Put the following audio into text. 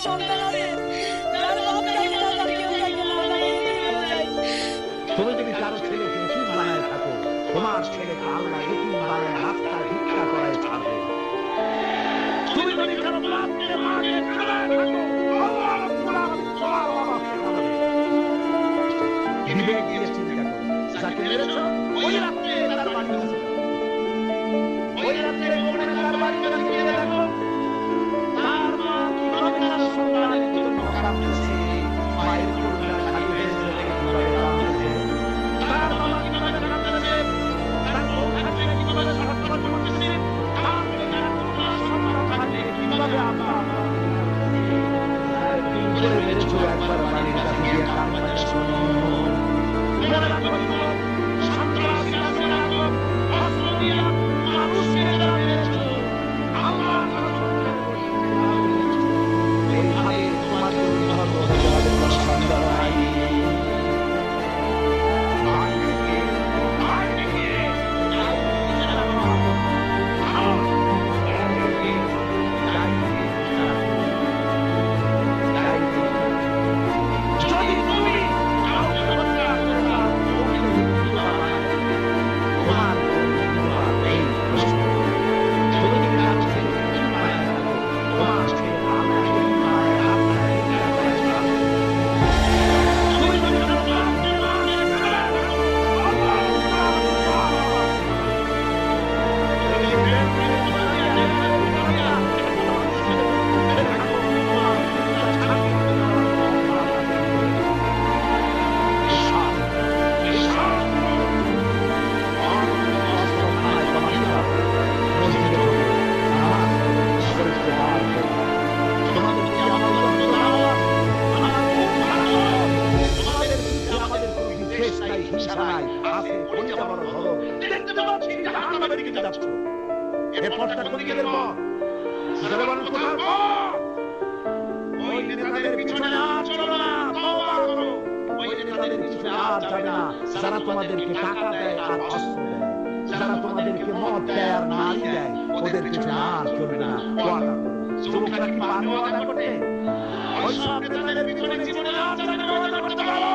সন্তান আছে, যার বাপ থাকে না, তার কেউ থাকে না, তার মন্দির হয়ে যায়। তুমি যদি কারো ছেলেকে এতিম বানায় থাকো, তোমার ছেলেকে আল্লাহ এতিম বানায় রাস্তায় ভিক্ষা করায় ছাড়বে। তুমি যদি কারো বাপকে মাকে কাঁদায় থাকো, আল্লাহ রাব্বুল আলামিন তোমার বাবাকে কাঁদাবে। বিবেক দিয়ে চিন্তা করো, যাকে মেরেছো ওই রাত্রে তার বাড়ির কাছে যাও। ওই রাত্রে গোপনে তার বাড়ির কাছে গিয়ে দেখো তার মা কিভাবে তার সন্তানের জন্য কাঁদতেছে, মায়ের করুণা খালি হয়ে চলে কিভাবে কাঁদতেছে, তার বাবা কিভাবে কাঁদতেছে, তার বউ থাকলে কিভাবে ছটফট করতেছে, তার মেয়ের করুণা সন্তান থাকলে কিভাবে আল্লাহ করে মেরেছো। একবার বাড়ির কাছে গিয়ে কান্নাটা শোনো। মনে রাখো সন্ত্রাসীরা মনে রাখো অস্ত্র দিয়ে মানুষ মেরে যারা মেরেছো, আল্লাহ এইভাবে তোমাদের নিহত হতে হবে কোনো সন্দেহ নাই। যদি তুমি কাউকে হত্যা করে দাও, তোমার এই প্রশ্ন। তুমি যদি কারো ছেলে এতিম বানায় রাখো, তোমার ছেলে আল্লাহ এতিম বানায় রাস্তায় ভিক্ষা করে ছাড়বে। তুমি যদি কারো বাপকে মাকে কাঁদায় রাখো, আল্লাহ রাব্বুল আলামিন তোমার বাবাকে পথটা কোন পথ? জোরে বলুন, কোথার পথ? ওই নেতাদের পিছনে আর চলো না, তওবা করো। ওই নেতাদের পিছনে আর যাবে না যারা তোমাদেরকে টাকা দেয় আর অস্ত্র দেয়, যারা তোমাদেরকে মদ দেয় আর নারী দেয়, ওদের পিছনে আর চলবে না। ওয়াদা করো। যুবকরা কি পারবে ওয়াদা করতে? ওই সব নেতাদের পিছনে জীবনে আর যাবে না, ওয়াদা করতে পারো?